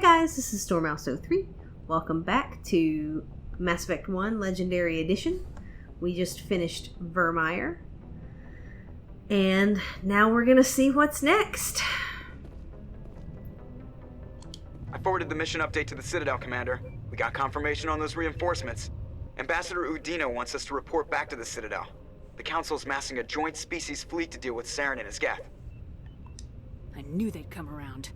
guys, this is Stormouse03. Welcome back to Mass Effect 1 Legendary Edition. We just finished Virmire. And now we're gonna see what's next. I forwarded the mission update to the Citadel, Commander. We got confirmation on those reinforcements. Ambassador Udina wants us to report back to the Citadel. The Council's massing a joint species fleet to deal with Saren and his geth. I knew they'd come around.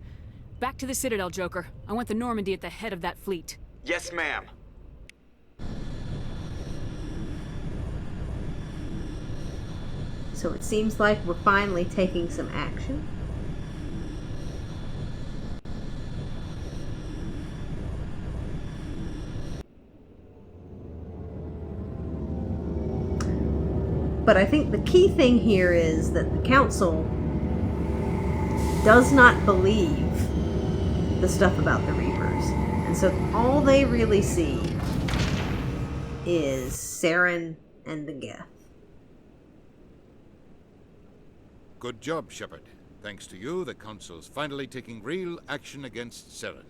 Back to the Citadel, Joker. I want the Normandy at the head of that fleet. Yes, ma'am. So it seems like we're finally taking some action. But I think the key thing here is that the Council does not believe the stuff about the Reapers. And so all they really see is Saren and the Geth. Good job, Shepard. Thanks to you, the Council's finally taking real action against Saren.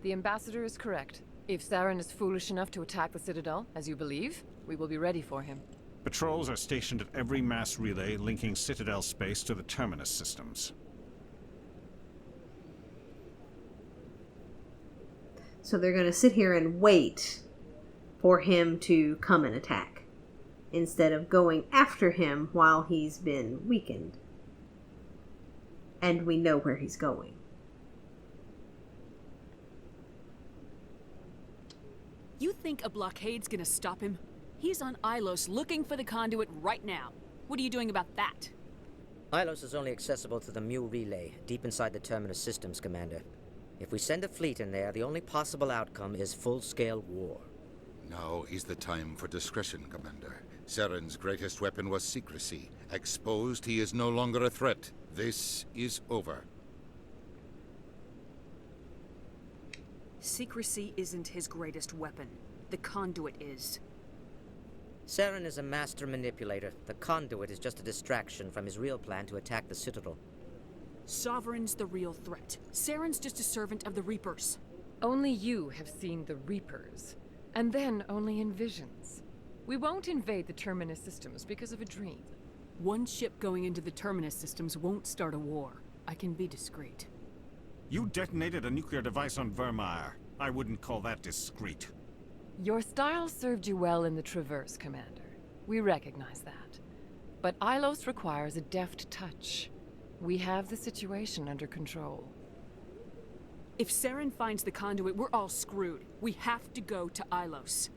The Ambassador is correct. If Saren is foolish enough to attack the Citadel, as you believe, we will be ready for him. Patrols are stationed at every mass relay linking Citadel space to the Terminus systems. So they're going to sit here and wait for him to come and attack, instead of going after him while he's been weakened. And we know where he's going. You think a blockade's gonna stop him? He's on Ilos looking for the conduit right now. What are you doing about that? Ilos is only accessible to the Mu relay, deep inside the Terminus systems, Commander. If we send a fleet in there, the only possible outcome is full-scale war. Now is the time for discretion, Commander. Saren's greatest weapon was secrecy. Exposed, he is no longer a threat. This is over. Secrecy isn't his greatest weapon. The conduit is. Saren is a master manipulator. The conduit is just a distraction from his real plan to attack the Citadel. Sovereign's the real threat. Saren's just a servant of the Reapers. Only you have seen the Reapers, and then only in visions. We won't invade the Terminus systems because of a dream. One ship going into the Terminus systems won't start a war. I can be discreet. You detonated a nuclear device on Virmire. I wouldn't call that discreet. Your style served you well in the Traverse, Commander. We recognize that. But Ilos requires a deft touch. We have the situation under control. If Saren finds the conduit, we're all screwed. We have to go to Ilos.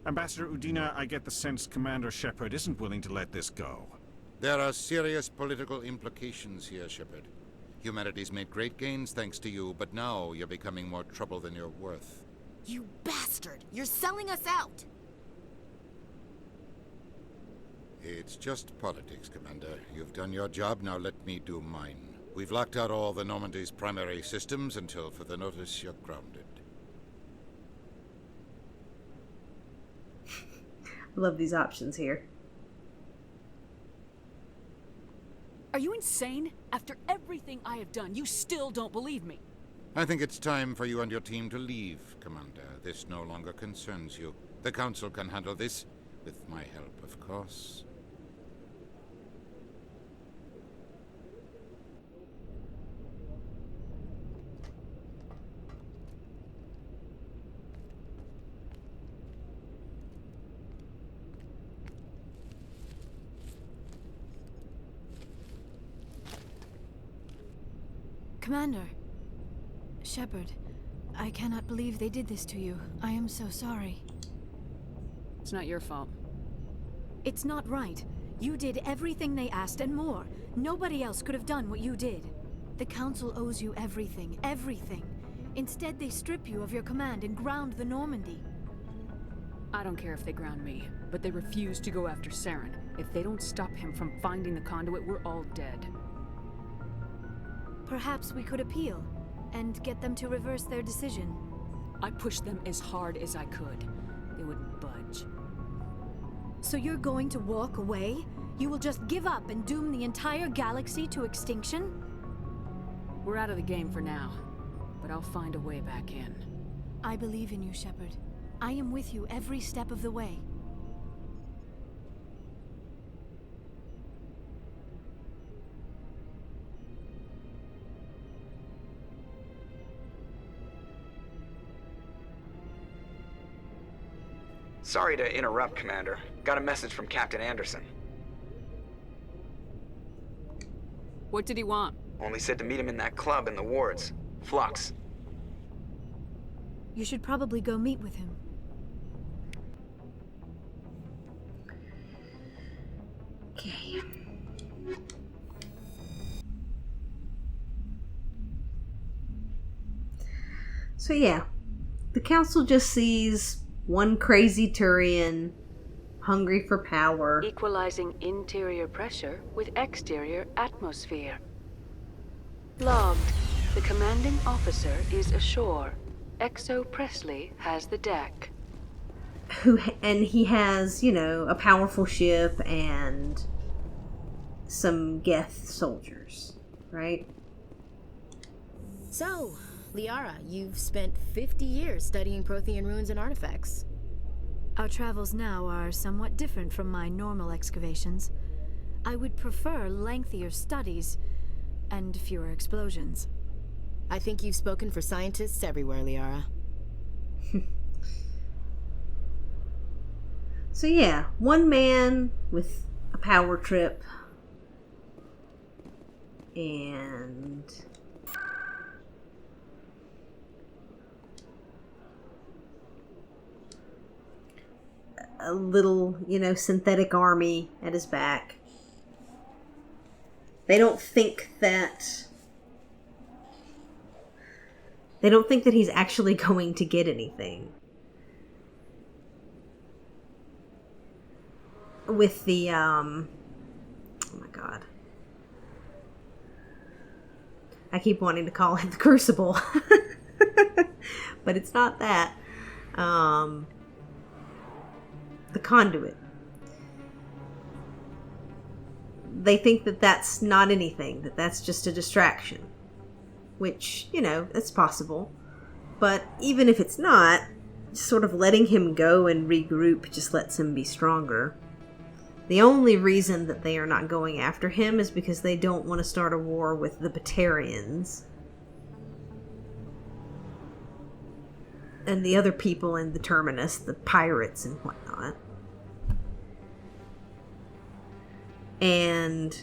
Ambassador Udina, I get the sense Commander Shepard isn't willing to let this go. There are serious political implications here, Shepard. Humanity's made great gains thanks to you, but now you're becoming more trouble than you're worth. You bastard! You're selling us out! It's just politics, Commander. You've done your job, now let me do mine. We've locked out all the Normandy's primary systems until further notice you're grounded. Love these options here. Are you insane? After everything I have done, you still don't believe me. I think it's time for you and your team to leave, Commander. This no longer concerns you. The Council can handle this, with my help, of course. Commander. Shepard, I cannot believe they did this to you. I am so sorry. It's not your fault. It's not right. You did everything they asked and more. Nobody else could have done what you did. The Council owes you everything, everything. Instead, they strip you of your command and ground the Normandy. I don't care if they ground me, but they refuse to go after Saren. If they don't stop him from finding the conduit, we're all dead. Perhaps we could appeal, and get them to reverse their decision. I pushed them as hard as I could. They wouldn't budge. So you're going to walk away? You will just give up and doom the entire galaxy to extinction? We're out of the game for now. but I'll find a way back in. I believe in you, Shepard. I am with you every step of the way. Sorry to interrupt, Commander. Got a message from Captain Anderson. What did he want? Only said to meet him in that club in the wards. Flux. You should probably go meet with him. Okay. So yeah, the Council just sees one crazy Turian hungry for power. Equalizing interior pressure with exterior atmosphere. Logged. The commanding officer is ashore. Exo Presley has the deck. And he has, you know, a powerful ship and some Geth soldiers, right? So, Liara, you've spent 50 years studying Prothean ruins and artifacts. Our travels now are somewhat different from my normal excavations. I would prefer lengthier studies and fewer explosions. I think you've spoken for scientists everywhere, Liara. So yeah, one man with a power trip and a little, you know, synthetic army at his back. They don't think that he's actually going to get anything. With the, oh my god. I keep wanting to call it the Crucible. But it's not that. The conduit. They think that that's not anything, that that's just a distraction. Which, you know, it's possible. But even if it's not, sort of letting him go and regroup just lets him be stronger. The only reason that they are not going after him is because they don't want to start a war with the Batarians. And the other people in the Terminus, the pirates and whatnot. And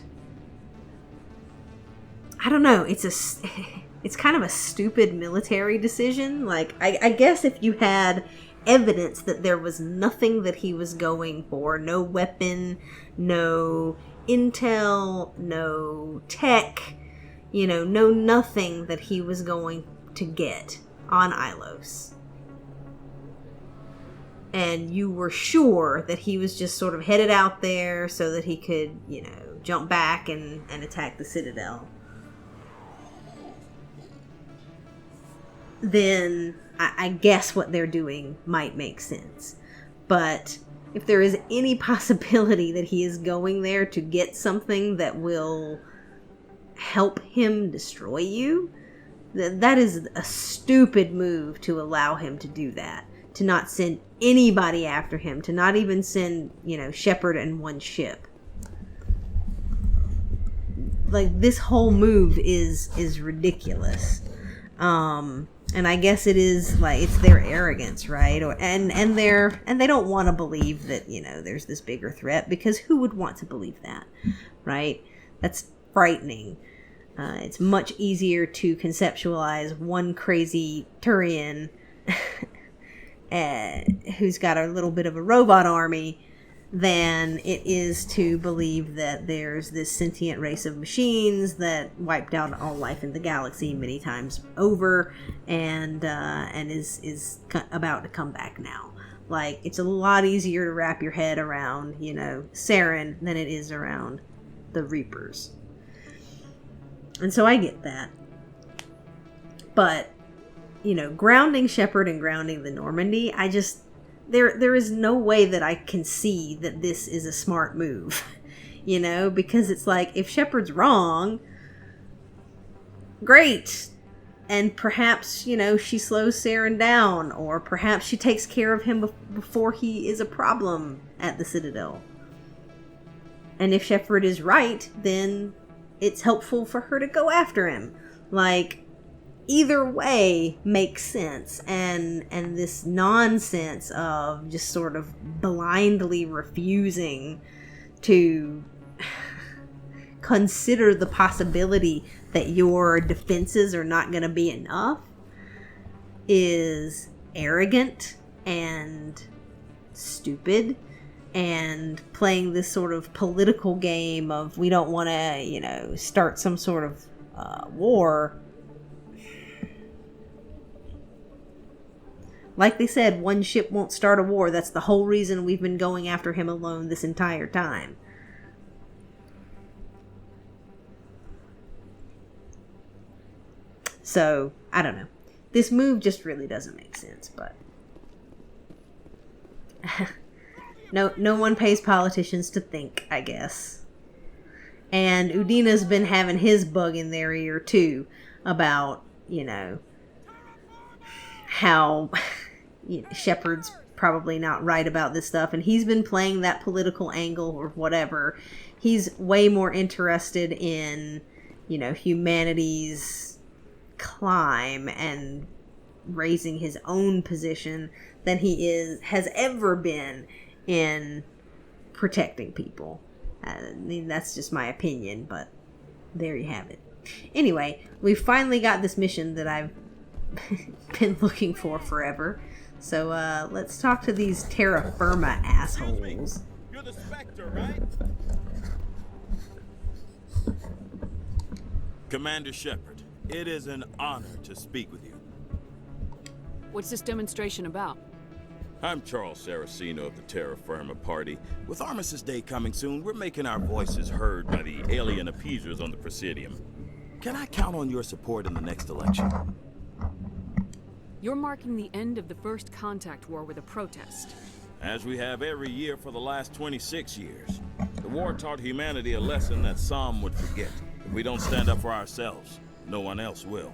I don't know, it's kind of a stupid military decision. Like, I guess if you had evidence that there was nothing that he was going for, no weapon, no intel, no tech, you know, no nothing that he was going to get on Ilos. And you were sure that he was just sort of headed out there so that he could, you know, jump back and attack the Citadel. Then I guess what they're doing might make sense. But if there is any possibility that he is going there to get something that will help him destroy you, that is a stupid move to allow him to do that. To not send anybody after him. To not even send, you know, Shepard and one ship. Like, this whole move is ridiculous. And I guess it is, like, it's their arrogance, right? And they don't want to believe that, you know, there's this bigger threat, because who would want to believe that, right? That's frightening. It's much easier to conceptualize one crazy Turian who's got a little bit of a robot army than it is to believe that there's this sentient race of machines that wiped out all life in the galaxy many times over and is about to come back now. Like, it's a lot easier to wrap your head around, you know, Saren than it is around the Reapers. And so I get that. But, you know, grounding Shepard and grounding the Normandy, I just... There is no way that I can see that this is a smart move, you know, because it's like, if Shepard's wrong, great, And perhaps, you know, she slows Saren down, or perhaps she takes care of him before he is a problem at the Citadel. And if Shepard is right, then it's helpful for her to go after him. Like, either way makes sense. And this nonsense of just sort of blindly refusing to consider the possibility that your defenses are not going to be enough is arrogant and stupid, and playing this sort of political game of we don't want to, you know, start some sort of war. Like they said, one ship won't start a war. That's the whole reason we've been going after him alone this entire time. So, I don't know. This move just really doesn't make sense, but... No one pays politicians to think, I guess. And Udina's been having his bug in their ear, too, about, you know, how Shepard's probably not right about this stuff, and he's been playing that political angle or whatever. He's way more interested in, you know, humanity's climb and raising his own position than he has ever been in protecting people. I mean, that's just my opinion, but there you have it. Anyway, we finally got this mission that I've been looking for forever. So let's talk to these terra firma assholes. You're the Spectre, right? Commander Shepard, it is an honor to speak with you. What's this demonstration about? I'm Charles Saraceno of the Terra Firma Party. With Armistice Day coming soon, we're making our voices heard by the alien appeasers on the Presidium. Can I count on your support in the next election? You're marking the end of the First Contact War with a protest. As we have every year for the last 26 years. The war taught humanity a lesson that some would forget. If we don't stand up for ourselves, no one else will.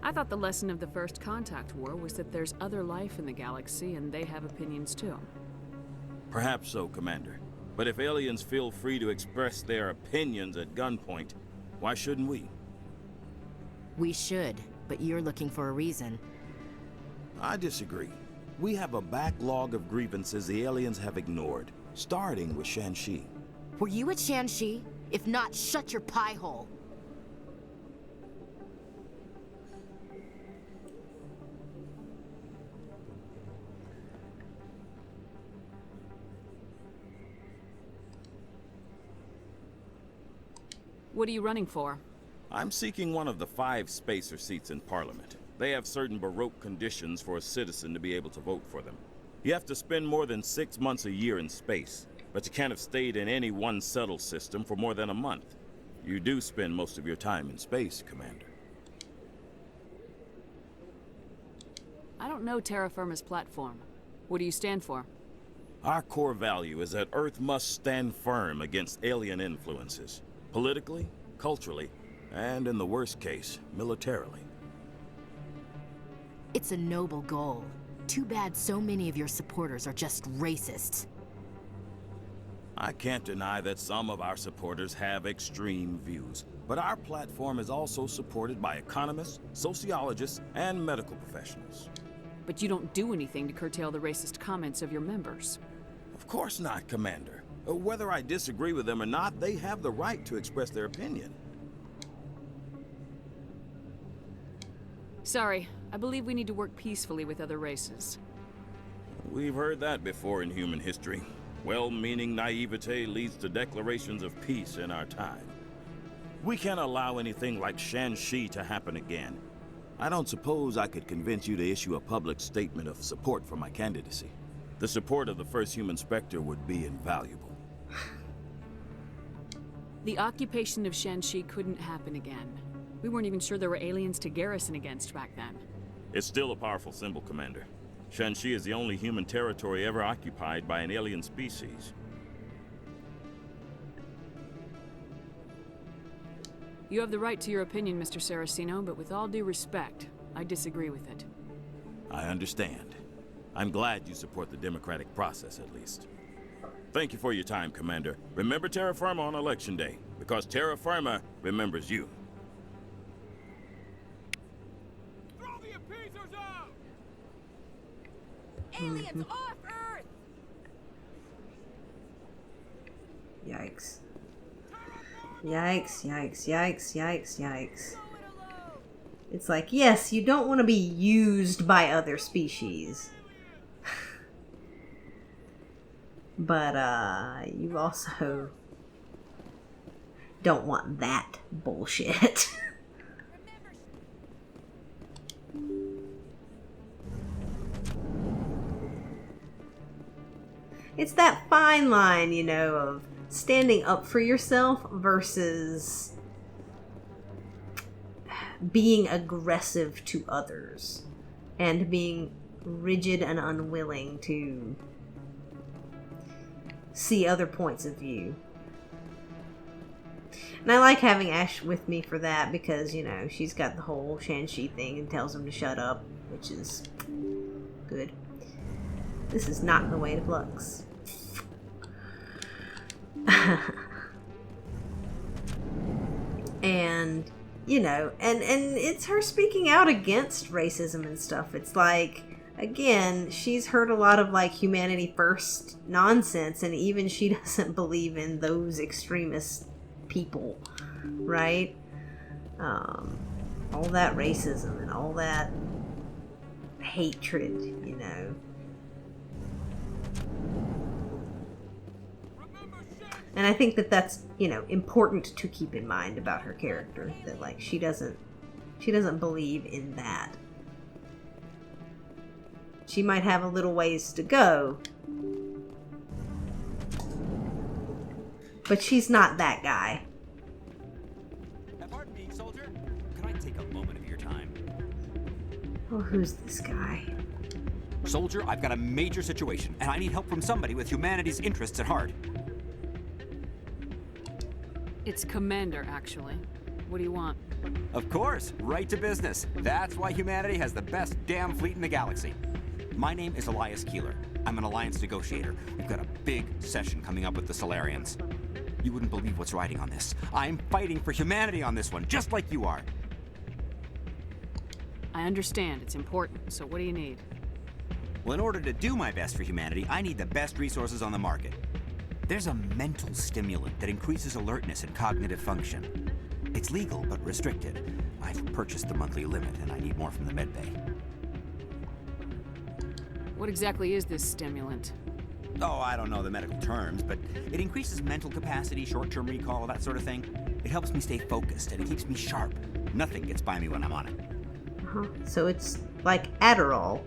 I thought the lesson of the First Contact War was that there's other life in the galaxy and they have opinions too. Perhaps so, Commander. But if aliens feel free to express their opinions at gunpoint, why shouldn't we? We should, but you're looking for a reason. I disagree. We have a backlog of grievances the aliens have ignored, starting with Shanxi. Were you at Shanxi? If not, shut your pie hole. What are you running for? I'm seeking one of the 5 spacer seats in Parliament. They have certain Baroque conditions for a citizen to be able to vote for them. You have to spend more than 6 months a year in space, but you can't have stayed in any one settled system for more than a month. You do spend most of your time in space, Commander. I don't know Terra Firma's platform. What do you stand for? Our core value is that Earth must stand firm against alien influences. Politically, culturally, and in the worst case, militarily. It's a noble goal. Too bad so many of your supporters are just racists. I can't deny that some of our supporters have extreme views, but our platform is also supported by economists, sociologists, and medical professionals. But you don't do anything to curtail the racist comments of your members. Of course not, Commander. Whether I disagree with them or not, they have the right to express their opinion. Sorry, I believe we need to work peacefully with other races. We've heard that before in human history. Well-meaning naivete leads to declarations of peace in our time. We can't allow anything like Shanxi to happen again. I don't suppose I could convince you to issue a public statement of support for my candidacy. The support of the first human Spectre would be invaluable. The occupation of Shanxi couldn't happen again. We weren't even sure there were aliens to garrison against back then. It's still a powerful symbol, Commander. Shanxi is the only human territory ever occupied by an alien species. You have the right to your opinion, Mr. Saraceno, but with all due respect, I disagree with it. I understand. I'm glad you support the democratic process, at least. Thank you for your time, Commander. Remember Terra Firma on Election Day, because Terra Firma remembers you. Throw the appeasers out! Aliens off Earth! Yikes. Yikes, yikes, yikes, yikes, yikes. It's like, yes, you don't want to be used by other species. But, you also don't want that bullshit. It's that fine line, you know, of standing up for yourself versus being aggressive to others and being rigid and unwilling to see other points of view. And I like having Ash with me for that because, you know, she's got the whole Shanxi thing and tells him to shut up, which is good. This is not the way to Flux. And, you know, and it's her speaking out against racism and stuff. It's like, again, she's heard a lot of, like, humanity first nonsense, and even she doesn't believe in those extremist people, right? All that racism and all that hatred, you know. And I think that that's, you know, important to keep in mind about her character. That, like, she doesn't believe in that. She might have a little ways to go, but she's not that guy. Pardon me, soldier. Could I take a moment of your time? Oh, who's this guy? Soldier, I've got a major situation, and I need help from somebody with humanity's interests at heart. It's Commander, actually. What do you want? Of course, right to business. That's why humanity has the best damn fleet in the galaxy. My name is Elias Keeler. I'm an alliance negotiator. We've got a big session coming up with the Solarians. You wouldn't believe what's riding on this. I'm fighting for humanity on this one, just like you are. I understand. It's important. So what do you need? Well, in order to do my best for humanity, I need the best resources on the market. There's a mental stimulant that increases alertness and cognitive function. It's legal, but restricted. I've purchased the monthly limit, and I need more from the medbay. What exactly is this stimulant? Oh, I don't know the medical terms, but it increases mental capacity, short-term recall, that sort of thing. It helps me stay focused, and it keeps me sharp. Nothing gets by me when I'm on it. Uh-huh. So it's like Adderall.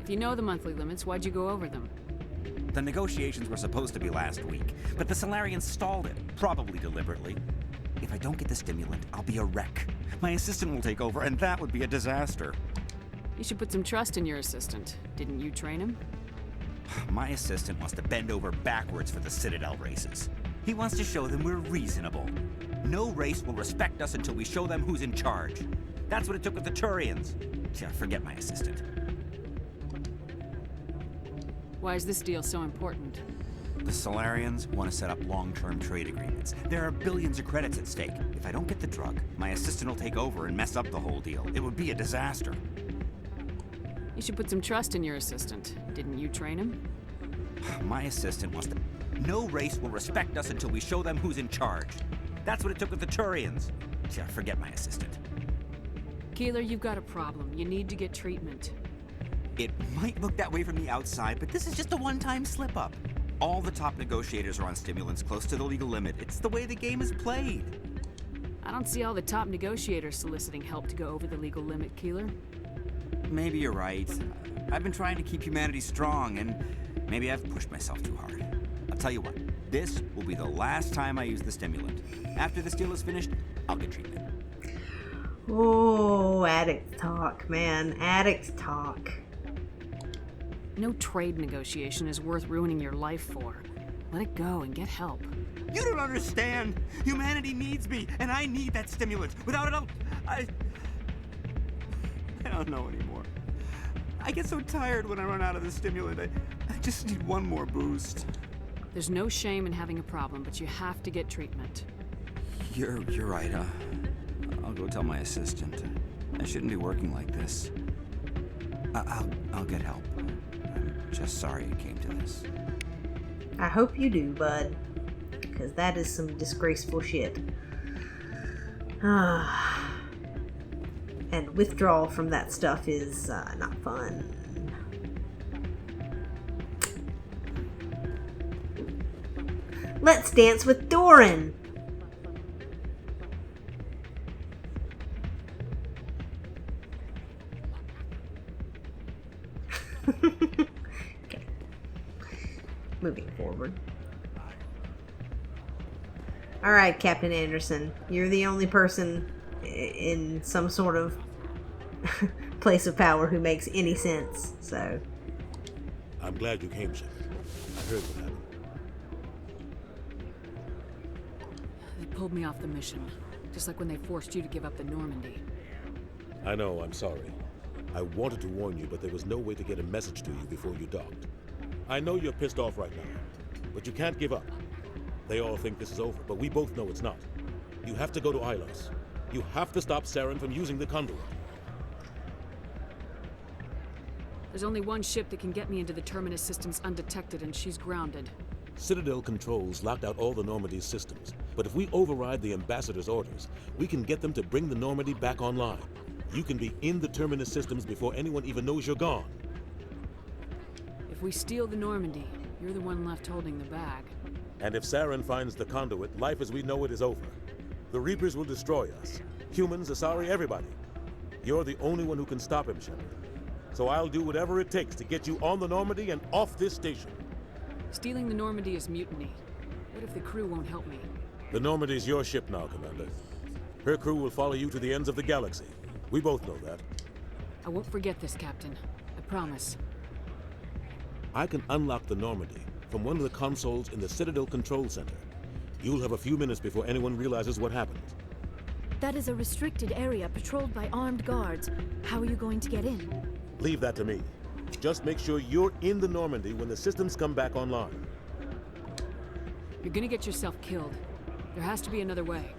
If you know the monthly limits, why'd you go over them? The negotiations were supposed to be last week, but the Solarians stalled it, probably deliberately. If I don't get the stimulant, I'll be a wreck. My assistant will take over, and that would be a disaster. You should put some trust in your assistant. Didn't you train him? My assistant wants to bend over backwards for the Citadel races. He wants to show them we're reasonable. No race will respect us until we show them who's in charge. That's what it took with the Turians. Yeah, forget my assistant. Why is this deal so important? The Solarians want to set up long-term trade agreements. There are billions of credits at stake. If I don't get the drug, my assistant will take over and mess up the whole deal. It would be a disaster. You should put some trust in your assistant. Didn't you train him? My assistant wants to... No race will respect us until we show them who's in charge. That's what it took with the Turians. Yeah, forget my assistant. Keeler, you've got a problem. You need to get treatment. It might look that way from the outside, but this is just a one-time slip-up. All the top negotiators are on stimulants close to the legal limit. It's the way the game is played. I don't see all the top negotiators soliciting help to go over the legal limit, Keeler. Maybe you're right. I've been trying to keep humanity strong, and maybe I've pushed myself too hard. I'll tell you what, this will be the last time I use the stimulant. After this deal is finished, I'll get treatment. Oh, addict talk, man. Addict talk. No trade negotiation is worth ruining your life for. Let it go and get help. You don't understand. Humanity needs me, and I need that stimulant. Without it, I don't know anymore. I get so tired when I run out of the stimulant. I just need one more boost. There's no shame in having a problem, but you have to get treatment. You're right. I'll go tell my assistant. I shouldn't be working like this. I'll get help. I'm just sorry it came to this. I hope you do, bud. Because that is some disgraceful shit. And withdrawal from that stuff is not fun. Let's dance with Doran! Okay. Moving forward. Alright, Captain Anderson. You're the only person in some sort of place of power who makes any sense, so... I'm glad you came, Shepard. I heard what happened. They pulled me off the mission, just like when they forced you to give up the Normandy. I know, I'm sorry. I wanted to warn you, but there was no way to get a message to you before you docked. I know you're pissed off right now, but you can't give up. They all think this is over, but we both know it's not. You have to go to Ilos. You have to stop Saren from using the conduit. There's only one ship that can get me into the Terminus systems undetected, and she's grounded. Citadel controls locked out all the Normandy's systems, but if we override the Ambassador's orders, we can get them to bring the Normandy back online. You can be in the Terminus systems before anyone even knows you're gone. If we steal the Normandy, you're the one left holding the bag. And if Saren finds the conduit, life as we know it is over. The Reapers will destroy us. Humans, Asari, everybody. You're the only one who can stop him, Shepard. So I'll do whatever it takes to get you on the Normandy and off this station. Stealing the Normandy is mutiny. What if the crew won't help me? The Normandy's your ship now, Commander. Her crew will follow you to the ends of the galaxy. We both know that. I won't forget this, Captain. I promise. I can unlock the Normandy from one of the consoles in the Citadel Control Center. You'll have a few minutes before anyone realizes what happened. That is a restricted area patrolled by armed guards. How are you going to get in? Leave that to me. Just make sure you're in the Normandy when the systems come back online. You're gonna get yourself killed. There has to be another way.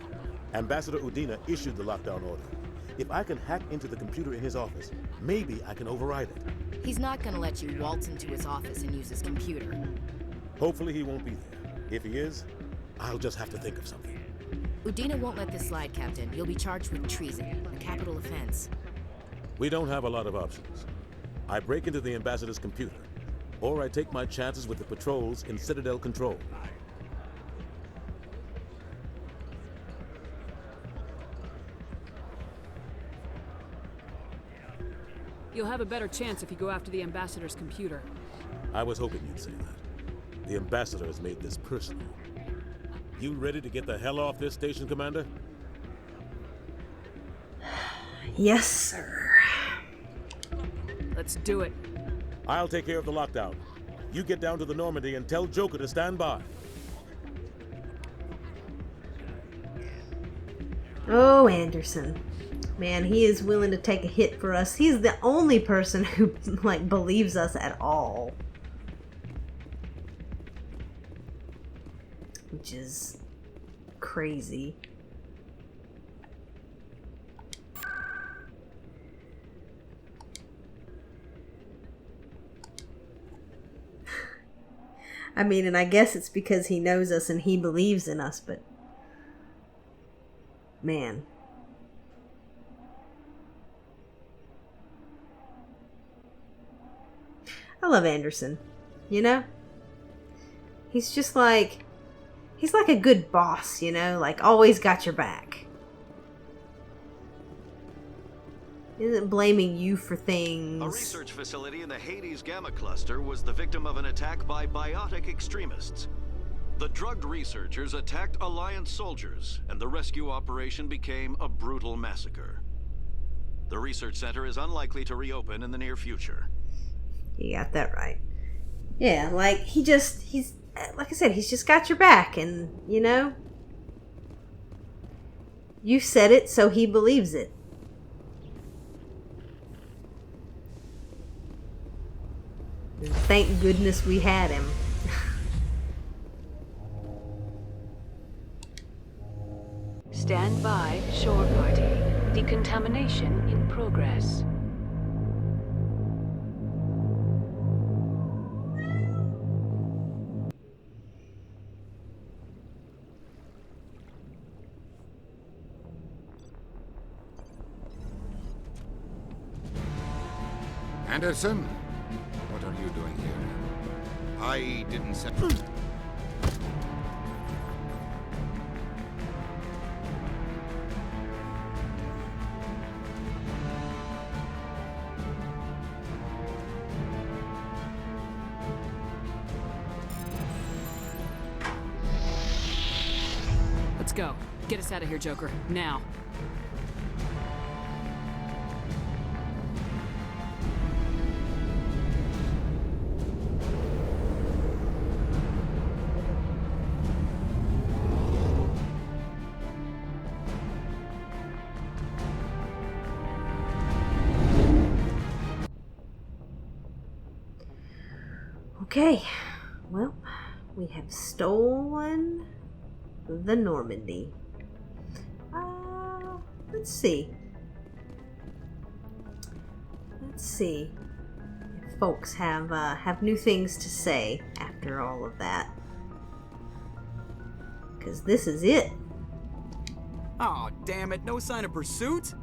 Ambassador Udina issued the lockdown order. If I can hack into the computer in his office, maybe I can override it. He's not gonna let you waltz into his office and use his computer. Hopefully he won't be there. If he is, I'll just have to think of something. Udina won't let this slide, Captain. You'll be charged with treason, a capital offense. We don't have a lot of options. I break into the Ambassador's computer, or I take my chances with the patrols in Citadel Control. You'll have a better chance if you go after the Ambassador's computer. I was hoping you'd say that. The Ambassador has made this personal. You ready to get the hell off this station, Commander? Yes, sir. Let's do it. I'll take care of the lockdown. You get down to the Normandy and tell Joker to stand by. Oh, Anderson. Man, he is willing to take a hit for us. He's the only person who, like, believes us at all. Which is crazy. I mean, and I guess it's because he knows us and he believes in us, but... man. I love Anderson. You know? He's just like... he's like a good boss, you know? Like, always got your back. He isn't blaming you for things. A research facility in the Hades Gamma Cluster was the victim of an attack by biotic extremists. The drugged researchers attacked Alliance soldiers, and the rescue operation became a brutal massacre. The research center is unlikely to reopen in the near future. You got that right. Yeah, like, he's, like I said, he's just got your back, and, you know, you said it, so he believes it. And thank goodness we had him. Stand by, shore party. Decontamination in progress. Anderson, what are you doing here? I didn't say... Let's go. Get us out of here, Joker. Now. Okay, well, we have stolen the Normandy. Let's see. Let's see if folks have new things to say after all of that. Because this is it. Oh, damn it, no sign of pursuit?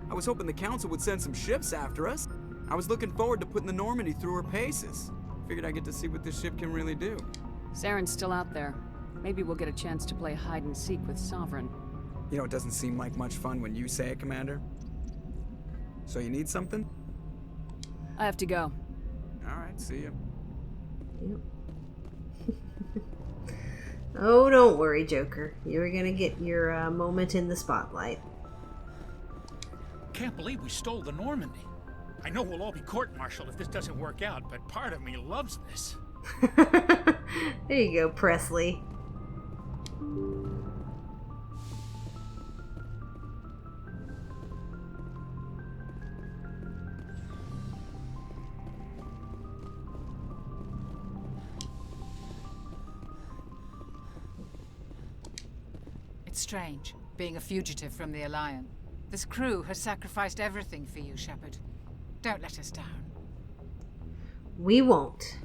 I was hoping the Council would send some ships after us. I was looking forward to putting the Normandy through her paces. Figured I'd get to see what this ship can really do. Saren's still out there. Maybe we'll get a chance to play hide and seek with Sovereign. You know, it doesn't seem like much fun when you say it, Commander. So you need something? I have to go. Alright, see ya. Yep. Oh, don't worry, Joker. You're gonna get your moment in the spotlight. Can't believe we stole the Normandy. I know we'll all be court-martialed if this doesn't work out, but part of me loves this. There you go, Presley. It's strange, being a fugitive from the Alliance. This crew has sacrificed everything for you, Shepard. Don't let us down. We won't.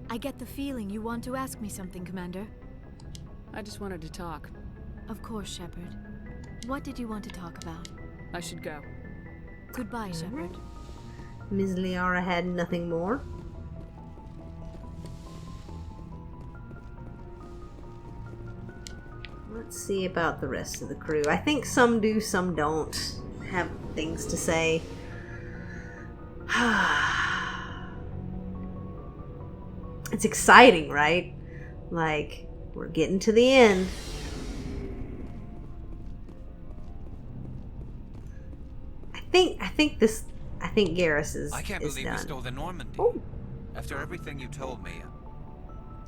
I get the feeling you want to ask me something, Commander. I just wanted to talk. Of course, Shepard. What did you want to talk about? I should go. Goodbye, Shepard. Ms. Liara had nothing more. Let's see about the rest of the crew. I think some do, some don't have things to say. It's exciting, right? Like, we're getting to the end. I think Garrus is I can't believe done. we stole the Normandy. Ooh. After everything you told me,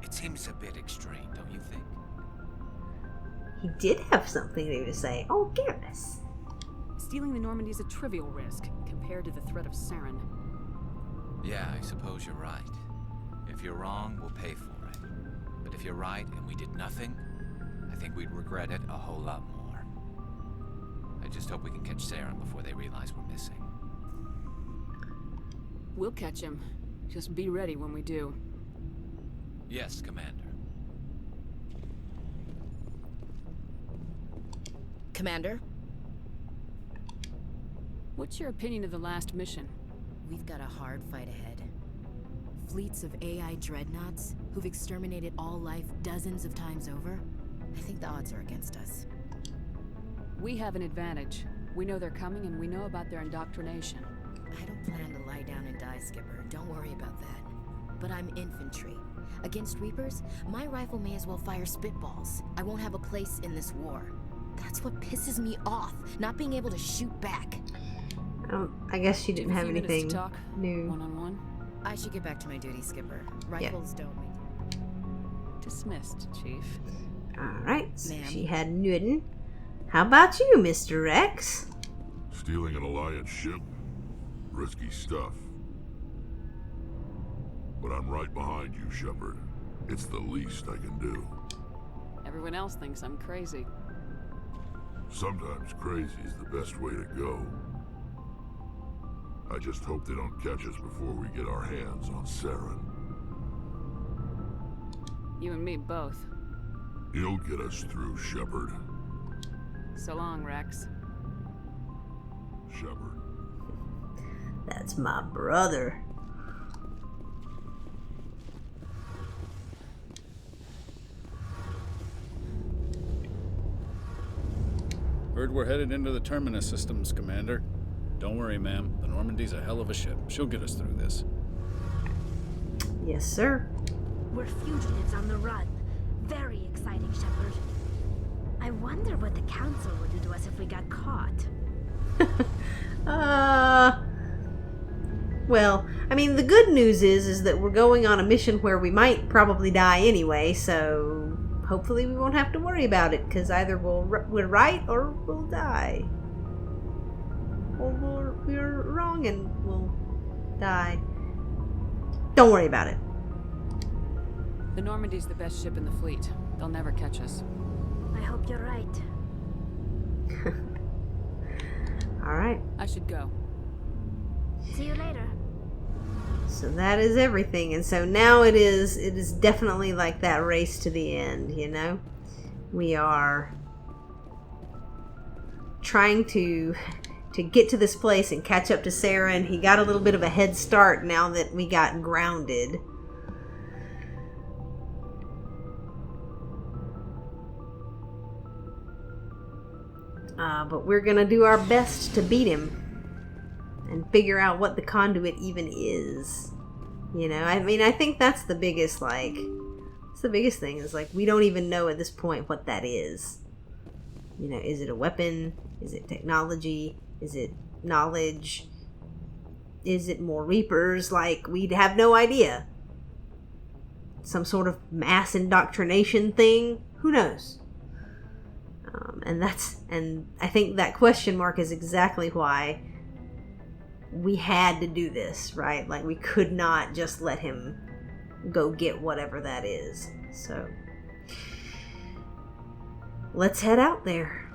it seems a bit extreme, don't you think? He did have something new to say. Oh, Garrus. Stealing the Normandy is a trivial risk compared to the threat of Saren. Yeah, I suppose you're right. If you're wrong, we'll pay for it. But if you're right and we did nothing, I think we'd regret it a whole lot more. I just hope we can catch Saren before they realize we're missing. We'll catch him. Just be ready when we do. Yes, Commander. Commander? What's your opinion of the last mission? We've got a hard fight ahead. Fleets of AI dreadnoughts who've exterminated all life dozens of times over. I think the odds are against us. We have an advantage. We know they're coming and we know about their indoctrination. I don't plan to lie down and die, Skipper. Don't worry about that. but I'm infantry. Against Reapers, my rifle may as well fire spitballs. I won't have a place in this war. That's what pisses me off, not being able to shoot back. I guess she didn't have anything new. One-on-one? I should get back to my duty, Skipper. Rifles don't make... Dismissed, Chief. Alright, so she had Newton. How about you, Mr. Rex? Stealing an Alliance ship? Risky stuff. But I'm right behind you, Shepard. It's the least I can do. Everyone else thinks I'm crazy. Sometimes crazy is the best way to go. I just hope they don't catch us before we get our hands on Saren. You and me both. He'll get us through, Shepard. So long, Rex. Shepard. That's my brother. Heard we're headed into the Terminus systems, Commander. Don't worry, ma'am. The Normandy's a hell of a ship. She'll get us through this. Yes, sir. We're fugitives on the run. Very exciting, Shepard. I wonder what the Council would do to us if we got caught. Well, I mean, the good news is that we're going on a mission where we might probably die anyway, so hopefully we won't have to worry about it, because either we're right or we'll die. Or we're wrong and we'll die. Don't worry about it. The Normandy's the best ship in the fleet. They'll never catch us. I hope you're right. Alright. I should go. See you later. So that is everything. And so now it is definitely like that race to the end, you know? We are trying to get to this place and catch up to Sarah, and he got a little bit of a head start now that we got grounded. But we're gonna do our best to beat him and figure out what the conduit even is. You know, I mean, I think that's the biggest, it's the biggest thing is, we don't even know at this point what that is. You know, is it a weapon? Is it technology? Is it knowledge? Is it more Reapers? We'd have no idea. Some sort of mass indoctrination thing? Who knows? And I think that question mark is exactly why we had to do this, right? We could not just let him go get whatever that is. So let's head out there.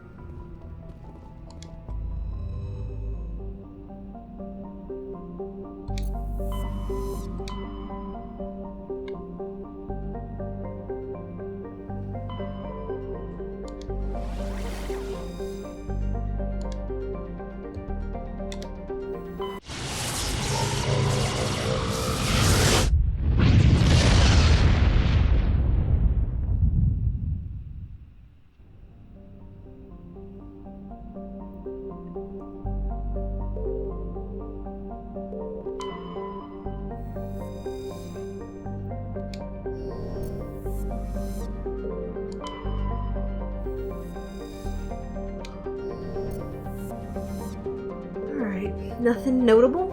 Nothing notable.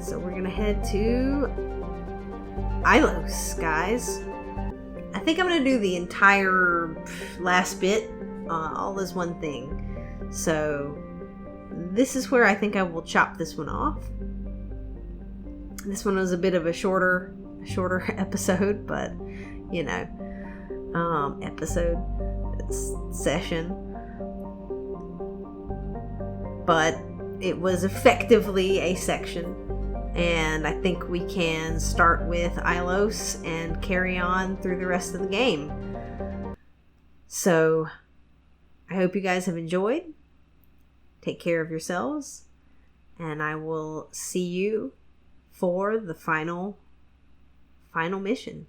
So we're gonna head to Ilos, guys. I think I'm gonna do the entire last bit all as one thing. So this is where I think I will chop this one off. This one was a bit of a shorter episode, but you know, session. But it was effectively a section, and I think we can start with Ilos and carry on through the rest of the game. So I hope you guys have enjoyed. Take care of yourselves, and I will see you for the final mission.